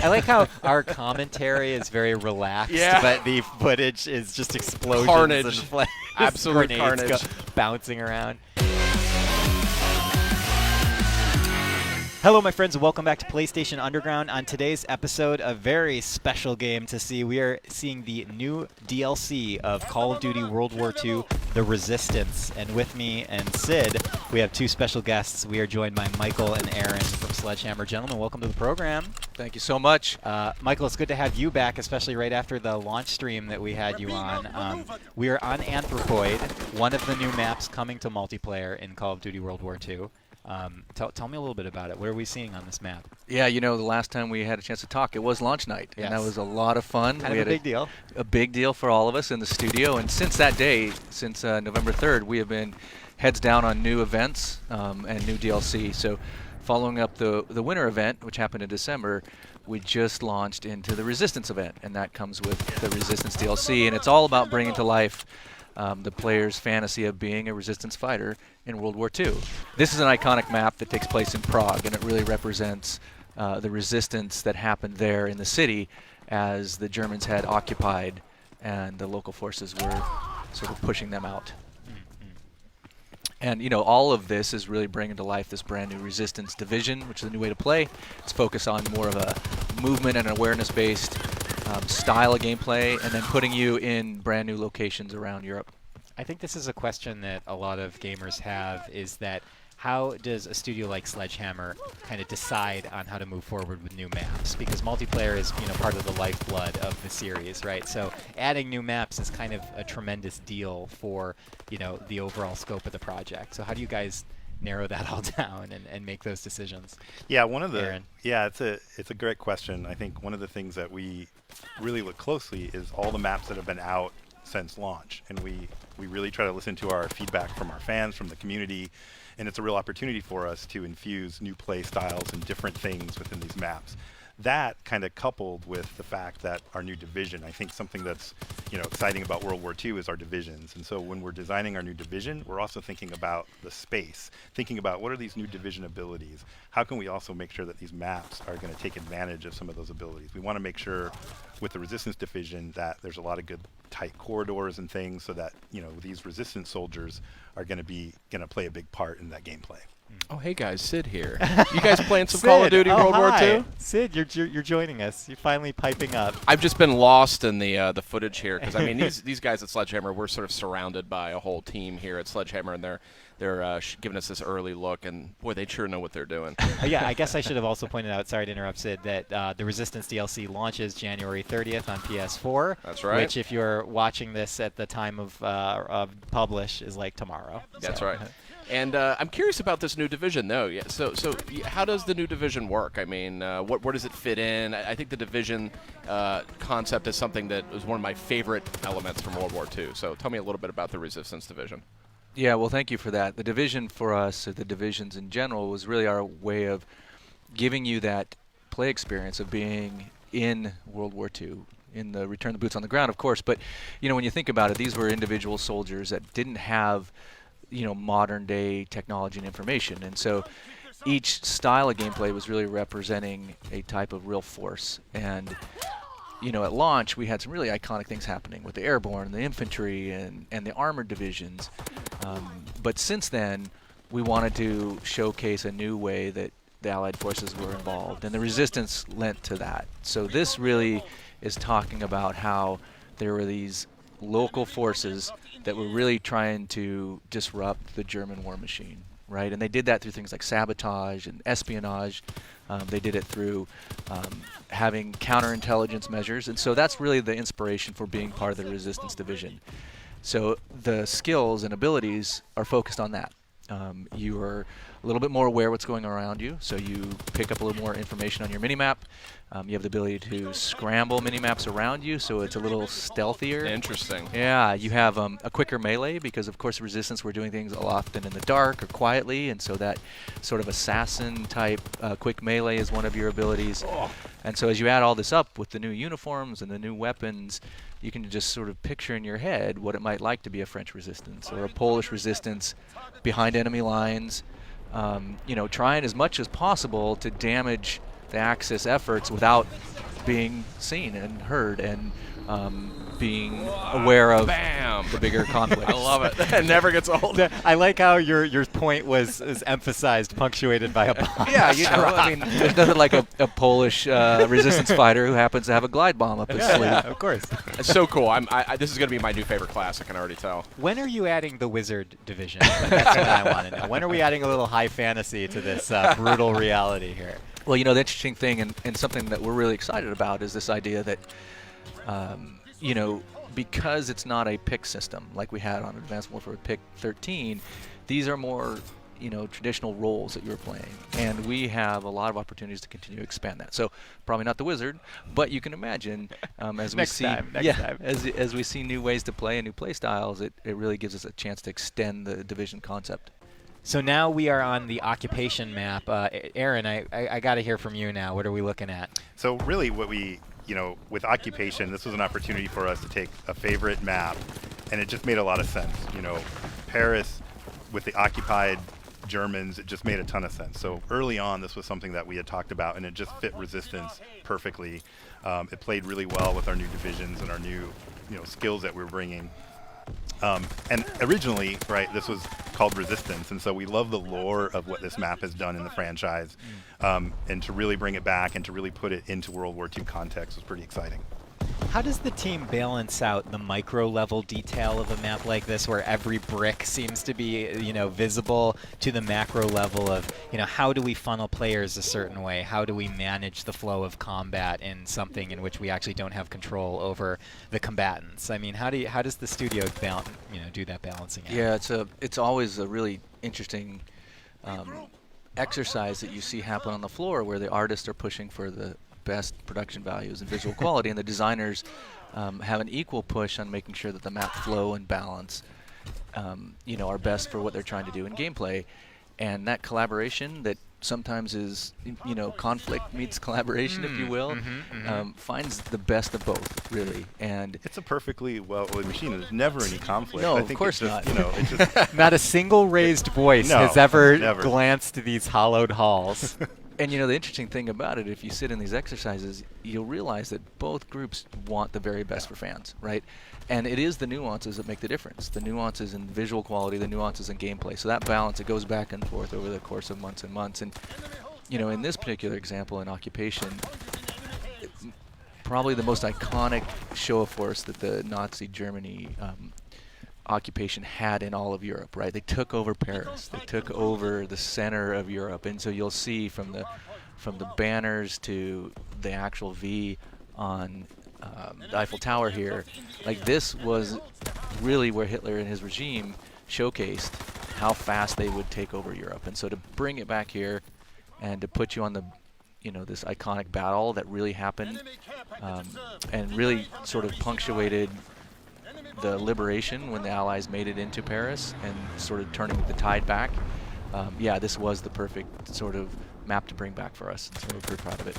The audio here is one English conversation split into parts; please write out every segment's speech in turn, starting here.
I like how our commentary is very relaxed, but the footage is just explosions Carnage. and flames. Absolute Grenades carnage. Bouncing around. Hello, my friends, and welcome back to PlayStation Underground. On today's episode, a very special game to see. We are seeing the new DLC of Call of Duty World War II, The Resistance. And with me and Sid, we have two special guests. We are joined by Michael and Aaron from Sledgehammer. Gentlemen, welcome to the program. Thank you so much. Michael, it's good to have you back, especially right after the launch stream that we had you on. We are on Anthropoid, one of the new maps coming to multiplayer in Call of Duty World War II. Tell me a little bit about it. What are we seeing on this map? Yeah, you know, the last time we had a chance to talk, it was launch night. Yes. And that was a lot of fun. Kind of a big deal. A big deal for all of us in the studio. And since that day, since November 3rd, we have been heads down on new events and new DLC. So following up the winter event, which happened in December, we just launched into the Resistance event. And that comes with the Resistance DLC. And it's all about bringing to life the player's fantasy of being a resistance fighter in World War II. This is an iconic map that takes place in Prague, and it really represents the resistance that happened there in the city as the Germans had occupied and the local forces were sort of pushing them out. And, you know, all of this is really bringing to life this brand new Resistance Division, which is a new way to play. It's focused on more of a movement and awareness-based style of gameplay, and then putting you in brand new locations around Europe. I think this is a question that a lot of gamers have, is that how does a studio like Sledgehammer kind of decide on how to move forward with new maps? Because multiplayer is, you know, part of the lifeblood of the series, right? So adding new maps is kind of a tremendous deal for, you know, the overall scope of the project. So how do you guys narrow that all down and make those decisions? Yeah, one of the Aaron? Yeah, it's a great question. I think one of the things that we really look closely is all the maps that have been out since launch, and we really try to listen to our feedback from our fans, from the community, and it's a real opportunity for us to infuse new play styles and different things within these maps. That kind of coupled with the fact that our new division, I think something that's, you know, exciting about World War II is our divisions. And so when we're designing our new division, we're also thinking about the space, thinking about what are these new division abilities? How can we also make sure that these maps are going to take advantage of some of those abilities? We want to make sure with the Resistance Division that there's a lot of good tight corridors and things so that, you know, these resistance soldiers are going to play a big part in that gameplay. Oh, hey guys, Sid here. You guys playing some Sid, Call of Duty World War hi. II? Sid, you're joining us. You're finally piping up. I've just been lost in the footage here because I mean these guys at Sledgehammer, we're sort of surrounded by a whole team here at Sledgehammer, and they're giving us this early look, and boy, they sure know what they're doing. Yeah, I guess I should have also pointed out, sorry to interrupt Sid, that the Resistance DLC launches January 30th on PS4. That's right. Which, if you're watching this at the time of publish, is like tomorrow. That's So. right. And I'm curious about this new division, though. Yeah. So how does the new division work? I mean, where does it fit in? I think the division concept is something that was one of my favorite elements from World War II. So tell me a little bit about the Resistance Division. Yeah, well, thank you for that. The division for us, or the divisions in general, was really our way of giving you that play experience of being in World War II, in the Return the Boots on the Ground, of course. But, you know, when you think about it, these were individual soldiers that didn't have, you know, modern day technology and information. And so each style of gameplay was really representing a type of real force. And, you know, at launch, we had some really iconic things happening with the airborne, the infantry, and the armored divisions. But since then, we wanted to showcase a new way that the Allied forces were involved, and the Resistance lent to that. So this really is talking about how there were these local forces that were really trying to disrupt the German war machine, right? And they did that through things like sabotage and espionage. They did it through having counterintelligence measures, and so that's really the inspiration for being part of the Resistance Division. So the skills and abilities are focused on that. You are a little bit more aware what's going on around you, so you pick up a little more information on your minimap. You have the ability to scramble minimaps around you, so it's a little stealthier. Interesting. Yeah, you have a quicker melee because, of course, Resistance were doing things often in the dark or quietly, and so that sort of assassin-type quick melee is one of your abilities. Oh. And so as you add all this up with the new uniforms and the new weapons, you can just sort of picture in your head what it might like to be a French resistance or a Polish resistance behind enemy lines, you know, trying as much as possible to damage the Axis efforts without being seen and heard and being aware of Bam! the bigger conflicts. I love it. It never gets old. I like how your point was emphasized, punctuated by a bomb. Yeah, you know, I mean, there's nothing like a Polish resistance fighter who happens to have a glide bomb up his sleeve. Yeah, of course. It's so cool. This is going to be my new favorite class. I can already tell. When are you adding the wizard division? That's what I want to know. When are we adding a little high fantasy to this brutal reality here? Well, you know, the interesting thing and something that we're really excited about is this idea that, you know, because it's not a pick system like we had on Advanced Warfare with Pick 13, these are more, you know, traditional roles that you're playing. And we have a lot of opportunities to continue to expand that. So probably not the wizard, but you can imagine as we see as we see new ways to play and new play styles, it really gives us a chance to extend the division concept. So now we are on the occupation map. Aaron, I got to hear from you now. What are we looking at? So really what we, you know, with occupation, this was an opportunity for us to take a favorite map, and it just made a lot of sense. You know, Paris with the occupied Germans, it just made a ton of sense. So early on, this was something that we had talked about, and it just fit Resistance perfectly. It played really well with our new divisions and our new, you know, skills that we were bringing. And originally, right, this was called Resistance, and so we love the lore of what this map has done in the franchise, and to really bring it back and to really put it into World War II context was pretty exciting. How does the team balance out the micro-level detail of a map like this, where every brick seems to be, you know, visible, to the macro level of, you know, how do we funnel players a certain way? How do we manage the flow of combat in something in which we actually don't have control over the combatants? I mean, how does the studio do that balancing act? Yeah, it's always a really interesting exercise that you see happen on the floor, where the artists are pushing for the best production values and visual quality, and the designers have an equal push on making sure that the map flow and balance, you know, are best for what they're trying to do in gameplay. And that collaboration that sometimes is, you know, conflict meets collaboration, if you will, finds the best of both, really. And it's a perfectly well-oiled machine. There's never any conflict. No, I of think course it's just, not. You know, it's just Not a single raised voice No, has ever never. glanced these hollowed halls. And you know, the interesting thing about it, if you sit in these exercises, you'll realize that both groups want the very best for fans, right? And it is the nuances that make the difference. The nuances in visual quality, the nuances in gameplay. So that balance, it goes back and forth over the course of months and months. And you know, in this particular example, in Occupation, probably the most iconic show of force that the Nazi Germany occupation had in all of Europe, right? They took over Paris. They took over the center of Europe, and so you'll see from the banners to the actual V on the Eiffel Tower here, like this was really where Hitler and his regime showcased how fast they would take over Europe. And so to bring it back here and to put you on the, you know, this iconic battle that really happened and really sort of punctuated the liberation when the Allies made it into Paris and sort of turning the tide back. Yeah, this was the perfect sort of map to bring back for us, so we're pretty proud of it.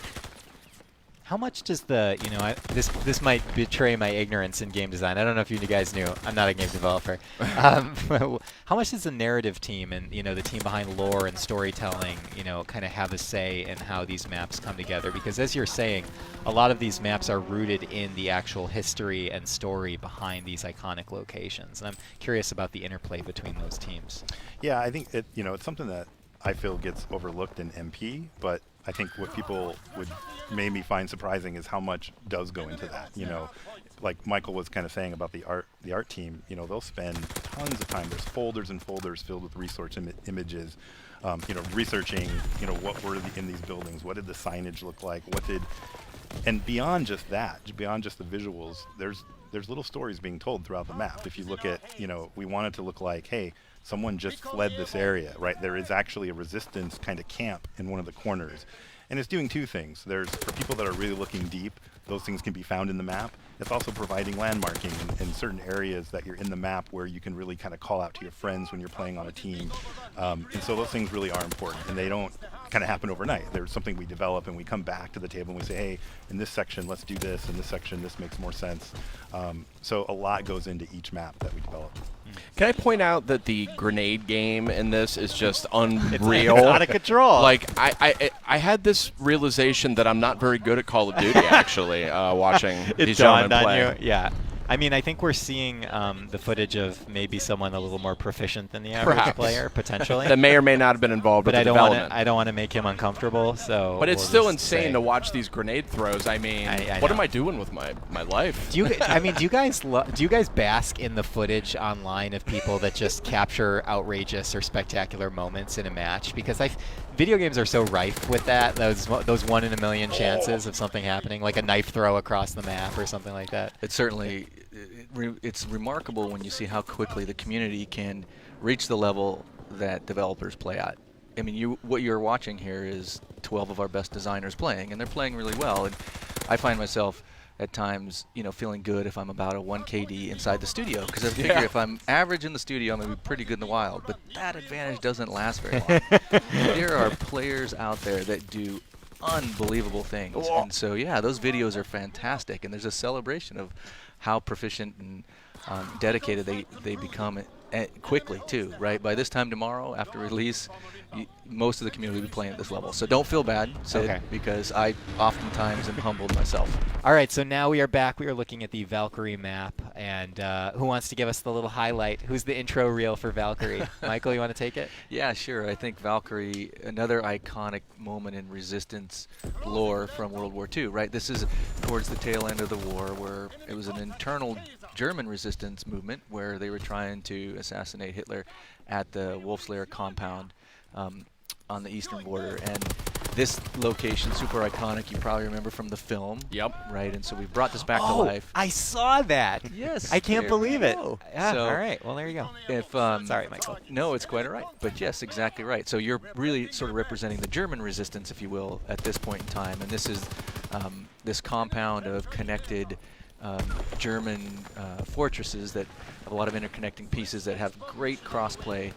How much does the, you know, this might betray my ignorance in game design. I don't know if you guys knew. I'm not a game developer. How much does the narrative team and, you know, the team behind lore and storytelling, you know, kind of have a say in how these maps come together? Because as you're saying, a lot of these maps are rooted in the actual history and story behind these iconic locations. And I'm curious about the interplay between those teams. Yeah, I think it, you know, it's something that I feel gets overlooked in MP, but I think what people would maybe find surprising is how much does go into that. You know, like Michael was kind of saying about the art team, you know, they'll spend tons of time. There's folders and folders filled with resource images, you know, researching, you know, what were in these buildings, what did the signage look like, and beyond just that, beyond just the visuals, there's little stories being told throughout the map. If you look at, you know, we want it to look like, hey, someone just fled this area, right? There is actually a resistance kind of camp in one of the corners. And it's doing two things. There's, for people that are really looking deep, those things can be found in the map. It's also providing landmarking in certain areas that you're in the map where you can really kind of call out to your friends when you're playing on a team. And so those things really are important, and they don't kind of happen overnight. There's something we develop, and we come back to the table and we say, hey, in this section, let's do this. In this section, this makes more sense. So a lot goes into each map that we develop. Can I point out that the grenade game in this is just unreal? It's out of control. Like I had this realization that I'm not very good at Call of Duty. Actually, watching these gentlemen play. Yeah. I mean, I think we're seeing the footage of maybe someone a little more proficient than the average Perhaps. player, potentially. That may or may not have been involved but with I the don't want development. to. I don't want to make him uncomfortable. So. But it's we'll still just insane say- to watch these grenade throws. I mean, I what know. am I doing with my life? Do you? I mean, do you guys bask in the footage online of people that just capture outrageous or spectacular moments in a match? Because video games are so rife with that. Those 1 in a million chances of something happening, like a knife throw across the map or something like that. It's certainly it's remarkable when you see how quickly the community can reach the level that developers play at. I mean, what you're watching here is 12 of our best designers playing, and they're playing really well. And I find myself at times, feeling good if I'm about a 1 KD inside the studio, because I figure if I'm average in the studio, I'm going to be pretty good in the wild. But that advantage doesn't last very long. There are players out there that do unbelievable things. And so, yeah, those videos are fantastic, and there's a celebration of how proficient and dedicated they become quickly, too, right? By this time tomorrow, after release, most of the community will be playing at this level. So don't feel bad, Sid, Okay. because I oftentimes am humbled myself. All right, so now we are back. We are looking at the Valkyrie map, and who wants to give us the little highlight? Who's the intro reel for Valkyrie? Michael, you want to take it? Yeah, sure. I think Valkyrie, another iconic moment in Resistance lore from World War II, right? This is towards the tail end of the war, where it was an internal German resistance movement where they were trying to assassinate Hitler at the Wolfslayer compound on the eastern border. And this location, super iconic, you probably remember from the film. Yep. Right, and so we brought this back to Oh, life. I saw that. Yes. I can't there believe we it. go. Yeah, So all right. Well, there you go. If Sorry, Michael. No, it's quite all right. But yes, exactly right. So you're really sort of representing the German resistance, if you will, at this point in time. And this is this compound of connected German fortresses that have a lot of interconnecting pieces that have great crossplay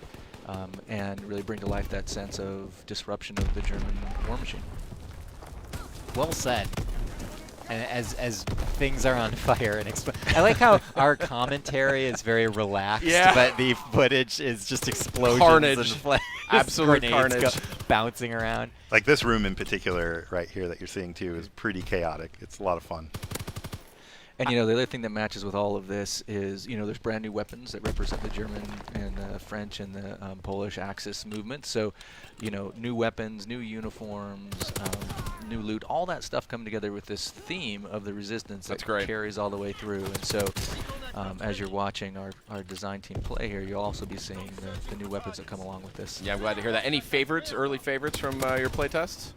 and really bring to life that sense of disruption of the German war machine. Well said. And as things are on fire and I like how our commentary is very relaxed, Yeah. but the footage is just explosions Carnage. and flames, Absolute grenades carnage. bouncing around. Like this room in particular right here that you're seeing too is pretty chaotic. It's a lot of fun. And the other thing that matches with all of this is, there's brand new weapons that represent the German and the French and the Polish Axis movement. So, new weapons, new uniforms, new loot, all that stuff come together with this theme of the resistance That's that great. carries all the way through. And so, as you're watching our design team play here, you'll also be seeing the new weapons that come along with this. Yeah, I'm glad to hear that. Any favorites, early favorites from your playtests?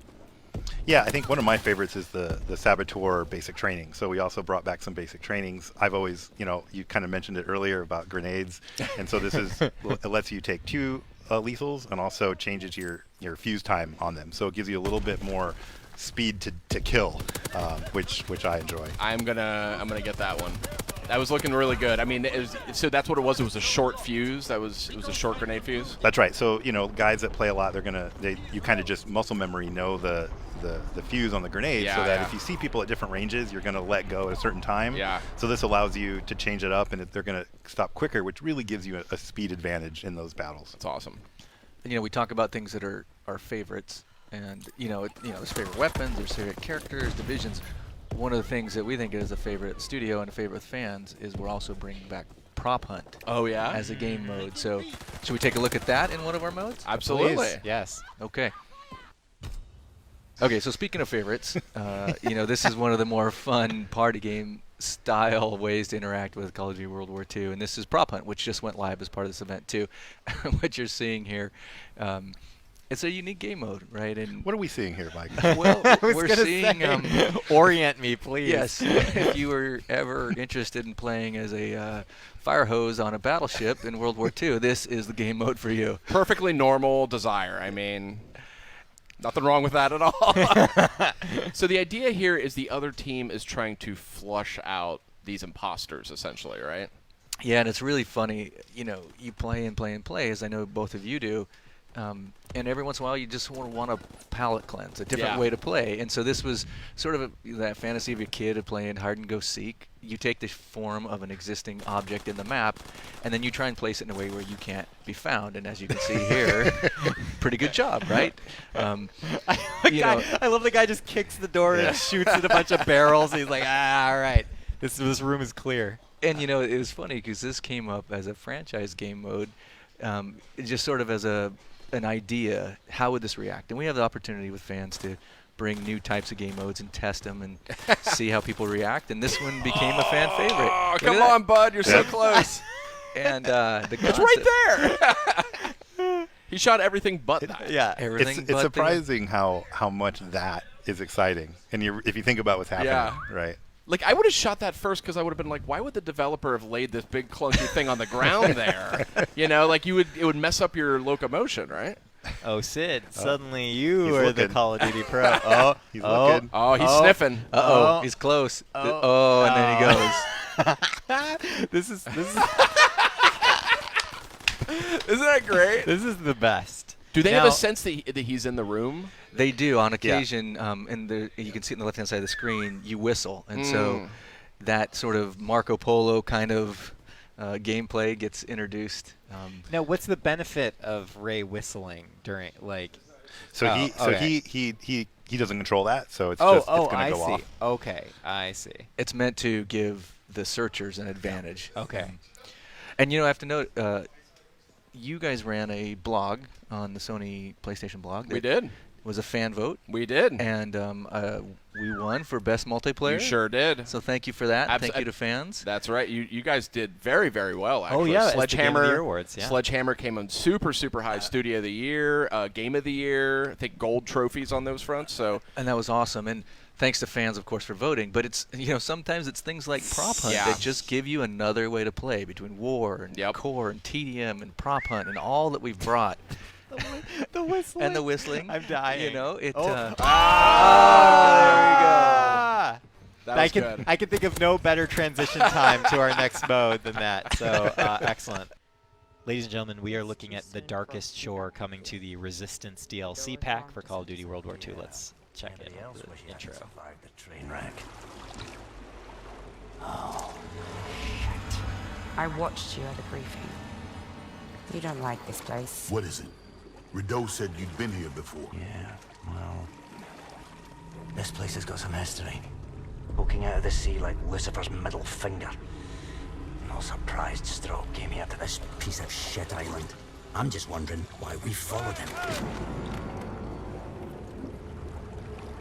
Yeah, I think one of my favorites is the Saboteur basic training. So we also brought back some basic trainings. I've always, you kind of mentioned it earlier about grenades. And so this is, it lets you take 2 lethals and also changes your fuse time on them. So it gives you a little bit more speed to kill, which I enjoy. I'm gonna get that one. That was looking really good. I mean, so that's what it was. It was a short fuse. It was a short grenade fuse. That's right. So guys that play a lot, you kind of just muscle memory know the fuse on the grenade, Yeah, so that yeah. if you see people at different ranges, you're going to let go at a certain time. Yeah. So this allows you to change it up, and they're going to stop quicker, which really gives you a speed advantage in those battles. That's awesome. We talk about things that are our favorites, and there's favorite weapons, there's favorite characters, divisions. One of the things that we think is a favorite studio and a favorite with fans is we're also bringing back Prop Hunt. Oh yeah. As a game mode. So should we take a look at that in one of our modes? Absolutely. Please. Yes. Okay. Okay, so speaking of favorites, this is one of the more fun party game style ways to interact with Call of Duty World War II, and this is Prop Hunt, which just went live as part of this event too. What you're seeing here, it's a unique game mode, right? And What are we seeing here, Mike? well, I was we're gonna seeing. say, orient me, please. Yes, if you were ever interested in playing as a fire hose on a battleship in World War II, this is the game mode for you. Perfectly normal desire. I mean, nothing wrong with that at all. So the idea here is the other team is trying to flush out these imposters, essentially, right? Yeah, and it's really funny. You play and play and play, as I know both of you do, And every once in a while, you just want a palate cleanse, a different Yeah. way to play. And so this was sort of that fantasy of a kid of playing hide and go seek. You take the form of an existing object in the map, and then you try and place it in a way where you can't be found. And as you can see here, pretty good job, right? I love the guy just kicks the door and shoots at a bunch of barrels. He's like, all right, this room is clear. And it was funny because this came up as a franchise game mode, just sort of as an idea. How would this react? And we have the opportunity with fans to bring new types of game modes and test them and see how people react. And this one became a fan favorite. Oh, Look come at that. on, bud. You're so close. And the It's concept- right there. He shot everything but that. Yeah. everything. It's but the- surprising how much that is exciting, and if you think about what's happening, Yeah. right? Like, I would have shot that first because I would have been like, why would the developer have laid this big clunky thing on the ground there? Like it would mess up your locomotion, right? Oh, Sid, suddenly He's you are the looking. Call of Duty pro. Oh, He's looking. Oh, he's sniffing. Uh-oh, Oh. he's close. Oh. And then he goes. this is Isn't that great? this is the best. Do they have Now- a sense that he's in the room? They do on occasion, and you can see it on the left-hand side of the screen. You whistle, and so that sort of Marco Polo kind of gameplay gets introduced. Now, what's the benefit of Ray whistling during So Oh, okay. he doesn't control that, so it's Oh, just it's gonna I go see. off. Okay, I see. It's meant to give the searchers an advantage. Okay. And I have to note, you guys ran a blog on the Sony PlayStation blog. We that did. Was a fan vote, We did. and we won for best multiplayer. You sure did. So thank you for that. Abso- Thank you to fans. That's right. You guys did very, very well, actually. yeah, as the Game of the Sledgehammer Year awards, yeah. Sledgehammer came on super, super high. Studio of the Year, Game of the Year. I think gold trophies on those fronts. So And that was awesome. And thanks to fans, of course, for voting. But it's sometimes it's things like Prop Hunt Yeah. that just give you another way to play between War and Yep. Core and TDM and Prop Hunt and all that we've brought. The whistling. And the whistling. I'm dying. It. Oh. there we go. Ah! that was can good. I can think of no better transition time to our next mode than that. So excellent. Ladies and gentlemen, we are looking at The Darkest Shore coming to the Resistance DLC pack for Call of Duty World War II. Let's check in the intro. The train wreck. I watched you at the briefing. You don't like this place. What is it? Rideau said you'd been here before. Yeah, well, this place has got some history. Poking out of the sea like Lucifer's middle finger. No surprised Stroke came here to this piece of shit island. I'm just wondering why we followed him.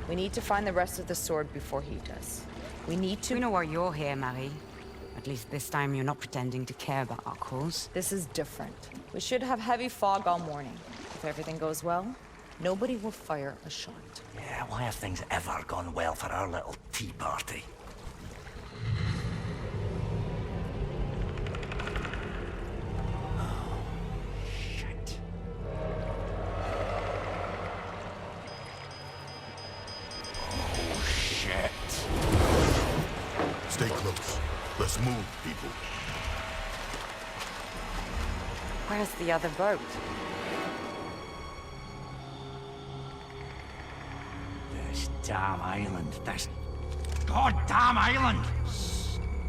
We need to find the rest of the sword before he does. We need to... We know why you're here, Marie. At least this time you're not pretending to care about our cause. This is different. We should have heavy fog all morning. If everything goes well, nobody will fire a shot. Yeah, why have things ever gone well for our little tea party? Oh, shit. Oh, shit. Stay close. Let's move, people. Where's the other boat? This damn island. This goddamn island!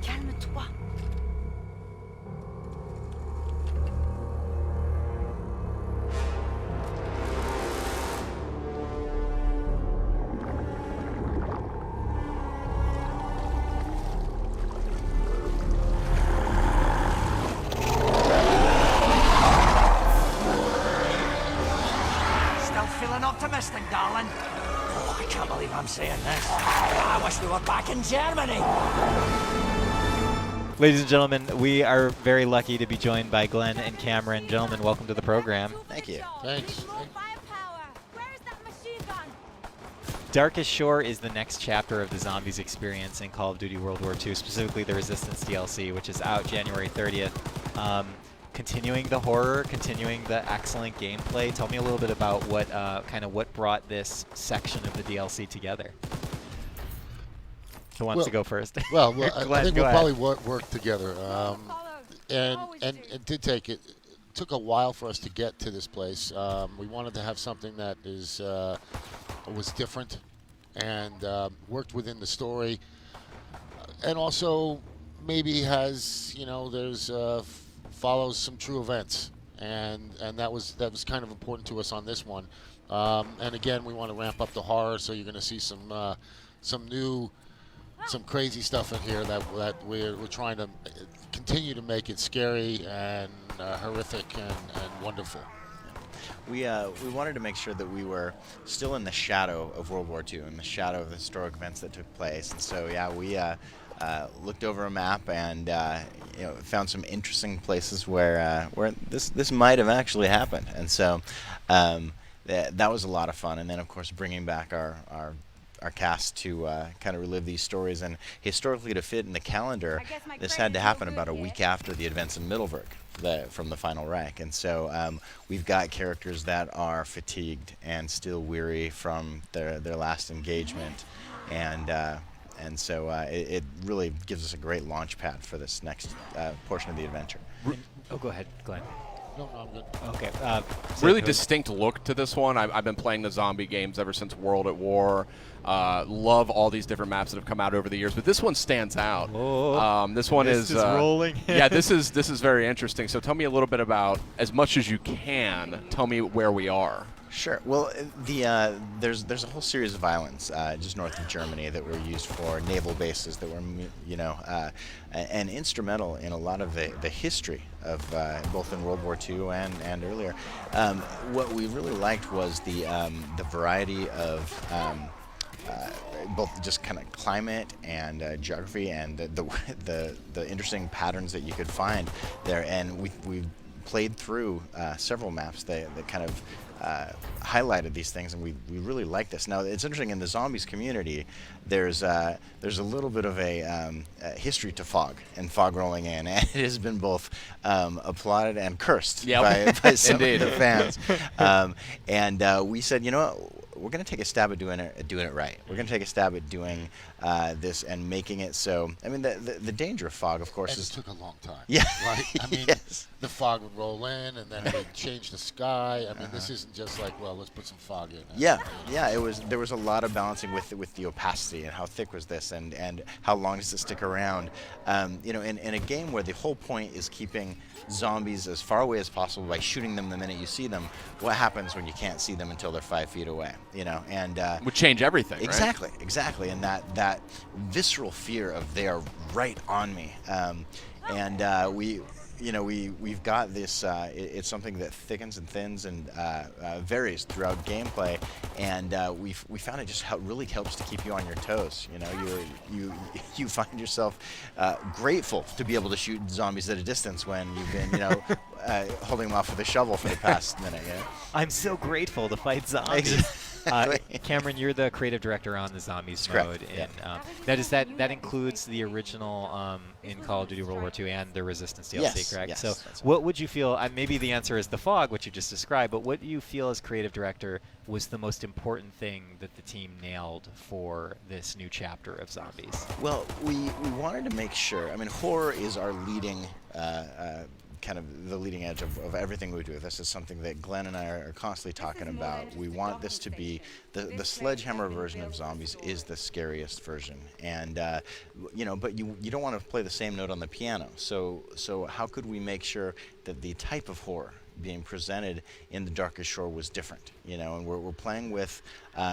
Calme-toi. Still feeling optimistic, darling? Oh, I can't believe I'm saying this. I wish we were back in Germany. Ladies and gentlemen, we are very lucky to be joined by Glenn and Cameron. Gentlemen, welcome to the program. Thank you. Thanks. Darkest Shore is the next chapter of the zombies experience in Call of Duty World War II, specifically the Resistance DLC, which is out January 30th. Continuing the horror, continuing the excellent gameplay. Tell me a little bit about what what brought this section of the DLC together. Who wants to go first? Well, I Glenn, think go we'll ahead. probably work together. And did take it took a while for us to get to this place. We wanted to have something that was different and worked within the story, and also maybe has follows some true events, and that was kind of important to us on this one. And again, we want to ramp up the horror, so you're going to see some crazy stuff in here that we're trying to continue to make it scary and horrific and wonderful. We wanted to make sure that we were still in the shadow of World War II, in the shadow of the historic events that took place. And so, yeah, we looked over a map and found some interesting places where this might have actually happened. And so that was a lot of fun. And then, of course, bringing back our cast to kind of relive these stories. And historically, to fit in the calendar, this had to happen about a week after the events in Middelburg from the final Reich. And so we've got characters that are fatigued and still weary from their last engagement. And so it really gives us a great launch pad for this next portion of the adventure. Oh, go ahead, Glenn. No, I'm good. Okay. Really distinct look to this one. I've been playing the zombie games ever since World at War. Love all these different maps that have come out over the years, but this one stands out. This one is rolling. Yeah, this is very interesting. So tell me a little bit about, as much as you can, tell me where we are. Sure. Well, there's a whole series of islands just north of Germany that were used for naval bases that were, and instrumental in a lot of the history of both in World War II and earlier. What we really liked was the variety of both just kind of climate and geography and the interesting patterns that you could find there. And we played through several maps that kind of highlighted these things, and we really like this. Now, it's interesting, in the zombies community, there's a little bit of a history to fog and fog rolling in, and it has been both applauded and cursed by some of the fans. And we said, you know what? We're going to take a stab at doing it right. We're going to take a stab at doing this and making it so. I mean, the danger of fog, of course, And is it took a long time. Yeah. Right? I mean, Yes. the fog would roll in, and then it would change the sky. I mean, this isn't just like, well, let's put some fog in. Yeah, there was a lot of balancing with the opacity and how thick was this and how long does it stick around. In a game where the whole point is keeping zombies as far away as possible by shooting them the minute you see them, what happens when you can't see them until they're 5 feet away? Would change everything. Exactly, and that visceral fear of they are right on me, we've got this. It's something that thickens and thins and varies throughout gameplay, and we found it just really helps to keep you on your toes. You find yourself grateful to be able to shoot zombies at a distance when you've been holding them off with a shovel for the past minute. I'm so grateful to fight zombies. Cameron, you're the creative director on the zombies mode. That includes the original in Call of Duty World War II and the Resistance DLC, correct? Yes, so what would you feel, maybe the answer is the fog, which you just described, but what do you feel as creative director was the most important thing that the team nailed for this new chapter of zombies? Well, we wanted to make sure, I mean, horror is our leading kind of the leading edge of everything we do. This is something that Glenn and I are constantly talking about. We want this to be the sledgehammer version of zombies is the scariest version, and but you don't want to play the same note on the piano. So how could we make sure that the type of horror being presented in the Darkest Shore was different? And we're playing with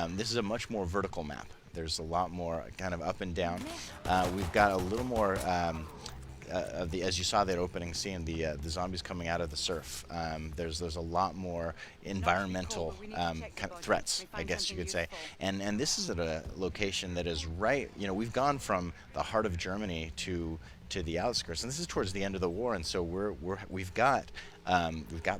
this is a much more vertical map. There's a lot more kind of up and down. We've got a little more. As you saw that opening scene, the zombies coming out of the surf. There's a lot more environmental kind of threats, I guess you could say. And this is at a location that is right. We've gone from the heart of Germany to the outskirts, and this is towards the end of the war. And so we've got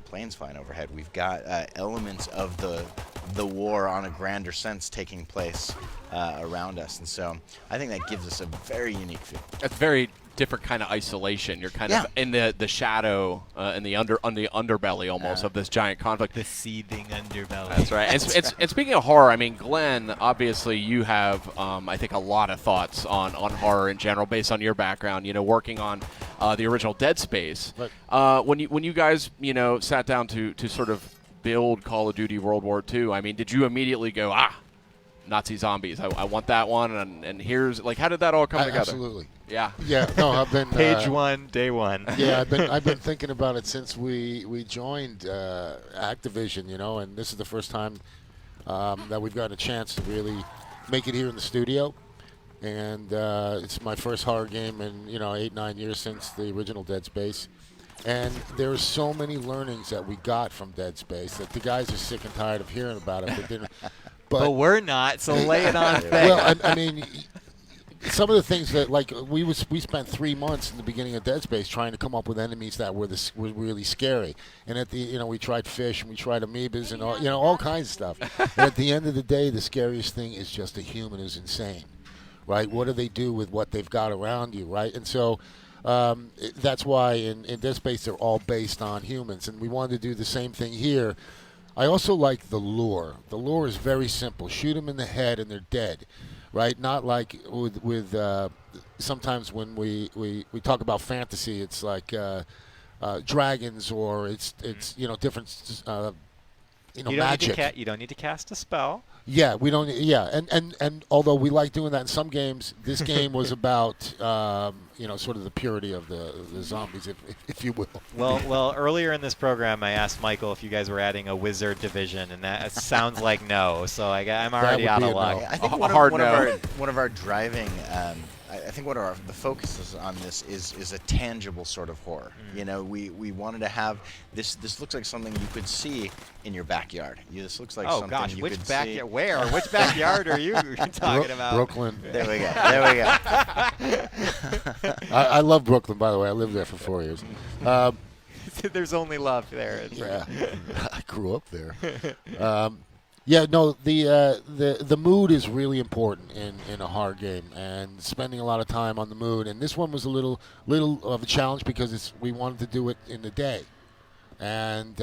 planes flying overhead. We've got elements of the war on a grander sense taking place around us. And so I think that gives us a very unique feel. It's very different kind of isolation. You're kind of in the shadow, in the underbelly almost of this giant conflict. The seething underbelly. That's right. And speaking of horror, I mean, Glenn, obviously you have, I think, a lot of thoughts on horror in general based on your background. Working on the original Dead Space. Right. When you guys sat down to sort of build Call of Duty World War II, I mean, did you immediately go Nazi zombies? I want that one, and here's like, how did that all come together? Absolutely. Yeah. Yeah. No, I've been Page 1, day 1. Yeah, I've been thinking about it since we joined Activision, and this is the first time that we've got a chance to really make it here in the studio. And it's my first horror game in 8-9 years since the original Dead Space. And there's so many learnings that we got from Dead Space that the guys are sick and tired of hearing about it. But we're not, so lay it on thick. Well, I mean, some of the things that, like, we spent 3 months in the beginning of Dead Space trying to come up with enemies that were really scary. And at the, we tried fish and we tried amoebas and all kinds of stuff. And at the end of the day, the scariest thing is just a human who's insane, right? What do they do with what they've got around you, right? And so that's why in Dead Space they're all based on humans, and we wanted to do the same thing here. I also like the lore. The lore is very simple. Shoot them in the head and they're dead, right? Not like with sometimes when we talk about fantasy, it's like dragons or it's different magic. You don't need to cast a spell. Yeah, we don't. Yeah, and although we like doing that in some games, this game was about sort of the purity of the zombies, if you will. Well, earlier in this program, I asked Michael if you guys were adding a wizard division, and that sounds like no. So I'm already out of luck. No. I think one of our driving. I think the focuses on this is a tangible sort of horror. We wanted to have this. This looks like something you could see in your backyard. This looks like something you could see. Which backyard? Where? Which backyard are you talking about? Brooklyn. There we go. I love Brooklyn, by the way. I lived there for 4 years. There's only love there. Yeah, I grew up there. The mood is really important in a horror game, and spending a lot of time on the mood. And this one was a little of a challenge because we wanted to do it in the day, and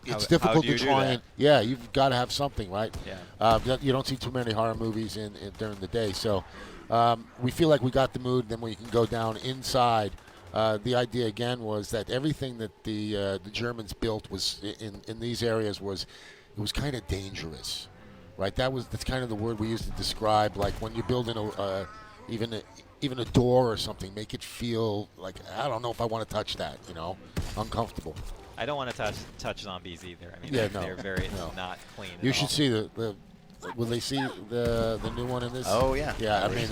it's difficult to try and you've got to have something, right? Yeah. You don't see too many horror movies during the day, so we feel like we got the mood. Then we can go down inside. The idea again was that everything that the Germans built was in these areas was kind of dangerous, right? That's kind of the word we used to describe, like when you build even a door or something, make it feel like, I don't know if I want to touch that, uncomfortable. I don't want to touch zombies either. I mean, they're very not clean. You should see the. Will they see the new one in this? Oh yeah. Yeah, I mean,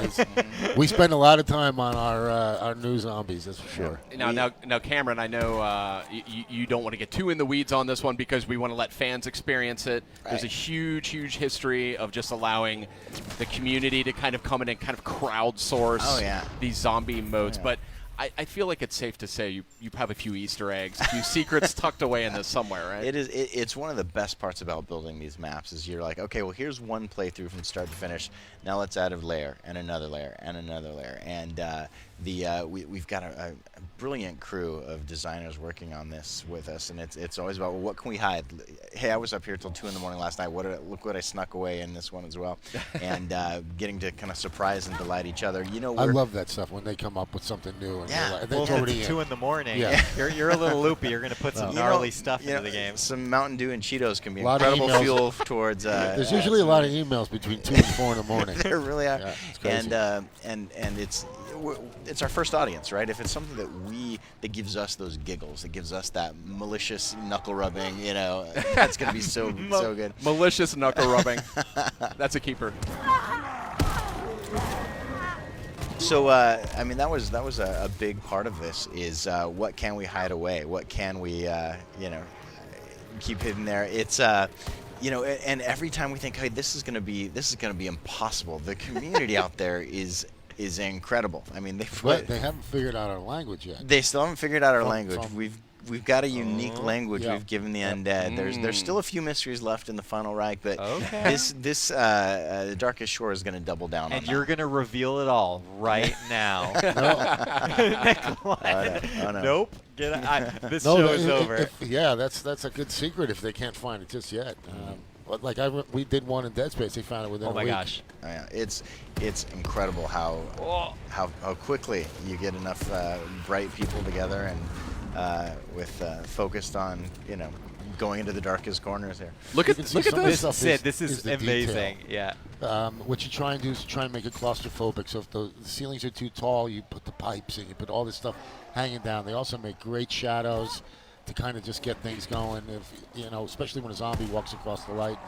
we spend a lot of time on our new zombies, that's for sure. Now, Cameron, I know you don't want to get too in the weeds on this one because we want to let fans experience it. Right. There's a huge history of just allowing the community to kind of come in and kind of crowdsource these zombie modes, but. I feel like it's safe to say you have a few Easter eggs, a few secrets tucked away in this somewhere, right? It's one of the best parts about building these maps is you're like, okay, well, here's one playthrough from start to finish. Now let's add a layer and another layer and another layer. And we've got a brilliant crew of designers working on this with us, and it's always about, well, what can we hide? Hey, I was up here till 2 in the morning last night. Look what I snuck away in this one as well. And getting to kind of surprise and delight each other. I love that stuff when they come up with something new. And well, it's 2 in the morning. Yeah. You're a little loopy. You're going to put some gnarly stuff into the game. Some Mountain Dew and Cheetos can be incredible fuel towards. There's usually a lot of emails between 2 and 4 in the morning. There really are. Yeah, it's crazy. And it's our first audience, right? If it's something that gives us those giggles, that gives us that malicious knuckle rubbing, that's going to be so good. Malicious knuckle rubbing. That's a keeper. So, I mean, that was a big part of this is what can we hide away? What can we, keep hidden there? It's, and every time we think, hey, this is going to be impossible. The community out there is incredible. I mean, they haven't figured out our language yet. They still haven't figured out our language. We've got a unique language we've given the undead. There's still a few mysteries left in the final Reich, but this Darkest Shore is going to double down on that. And you're going to reveal it all right now. Oh, no. Nope. This show is over. That's a good secret if they can't find it just yet. Like we did one in Dead Space. They found it within a week. Oh my gosh. Oh, yeah, it's incredible how quickly you get enough bright people together and focused on going into the darkest corners here. Look at this. This, Sid, this is amazing. Yeah. What you try and do is try and make it claustrophobic. So if the ceilings are too tall, you put the pipes and you put all this stuff hanging down. They also make great shadows to kind of just get things going. If especially when a zombie walks across the light.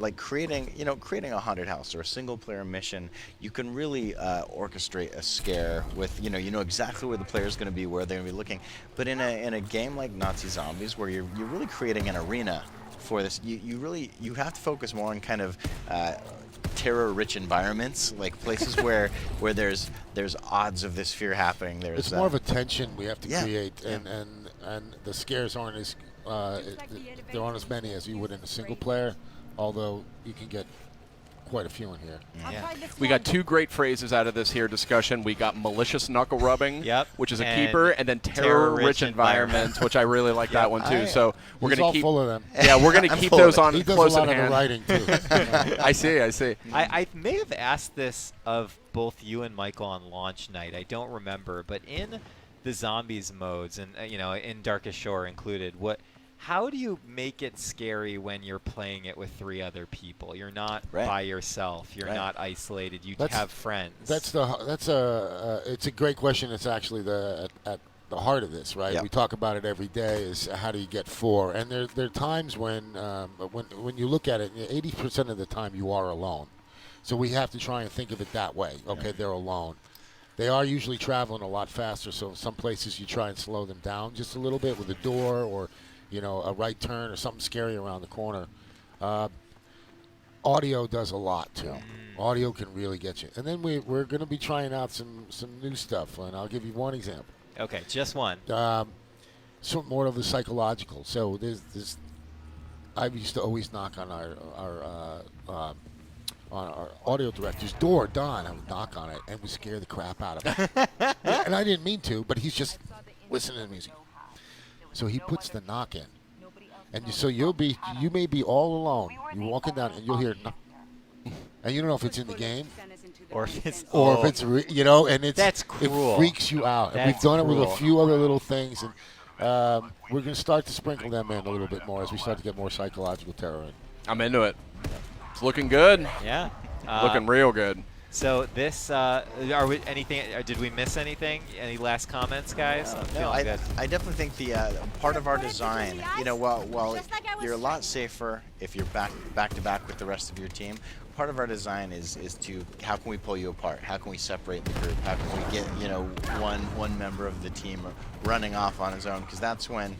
Like creating a haunted house or a single-player mission, you can really orchestrate a scare with you know exactly where the player is going to be, where they're going to be looking. But in a game like Nazi Zombies, where you're really creating an arena for this, you have to focus more on kind of terror-rich environments, like places where there's odds of this fear happening. It's more of a tension we have to create, and the scares aren't as there aren't as many as you would in a single player. Although you can get quite a few in here. Yeah. We got two great phrases out of this here discussion. We got malicious knuckle rubbing, which is a keeper, and then terror-rich environments, which I really like that one too. So we're going to keep full of them. Yeah, we're going to keep those on he does close a lot at of the hand. writing too. I see. I may have asked this of both you and Michael on launch night. I don't remember, but in the zombies modes, and in Darkest Shore included, how do you make it scary when you're playing it with 3 other people? You're not by yourself. You're not isolated. You have friends. It's a great question. It's actually at the heart of this, right? Yep. We talk about it every day. Is how do you get 4? And there are times when you look at it, 80% of the time you are alone. So we have to try and think of it that way. Okay, they're alone. They are usually traveling a lot faster. So in some places you try and slow them down just a little bit with a door or a right turn or something scary around the corner. Audio does a lot too. Audio can really get you. And then we're going to be trying out some new stuff, and I'll give you one example. Okay, just one. So more of the psychological. So there's I used to always knock on our audio director's door, Don. I would knock on it and would scare the crap out of him. And I didn't mean to, but he's just listening to music. So he puts the knock in, and you may be all alone. You're walking down, and you'll hear, and you don't know if it's in the game, or if it's and it's that's cruel. It freaks you out. And we've done it with a few other little things, and we're going to start to sprinkle them in a little bit more as we start to get more psychological terror in. I'm into it. It's looking good. Yeah, looking real good. So this, did we miss anything? Any last comments, guys? No, I definitely think the part of our design, while you're a lot safer if you're back to back with the rest of your team, part of our design is to how can we pull you apart? How can we separate the group? How can we get one member of the team running off on his own? Because that's when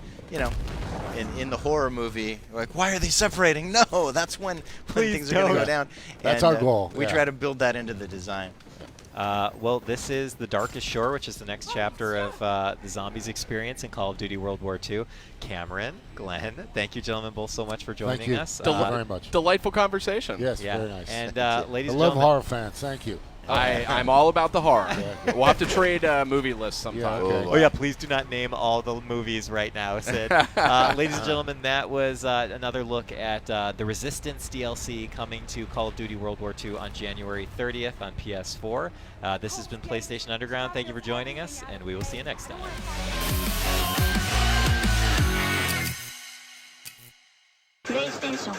in the horror movie, like, why are they separating? No, that's when things are going to go down. That's and, our goal. We try to build that into the design. Well, this is The Darkest Shore, which is the next chapter of the zombies experience in Call of Duty World War II. Cameron, Glenn, thank you, gentlemen, both so much for joining us. Thank you very much. Delightful conversation. Yes, very nice. And ladies I and love gentlemen, horror fans. Thank you. I'm all about the horror. We'll have to trade movie lists sometime. Yeah, okay. Oh yeah, please do not name all the movies right now, Sid. Ladies and gentlemen, that was another look at the Resistance DLC coming to Call of Duty World War II on January 30th on PS4. This has been PlayStation Underground. Thank you for joining us, and we will see you next time. PlayStation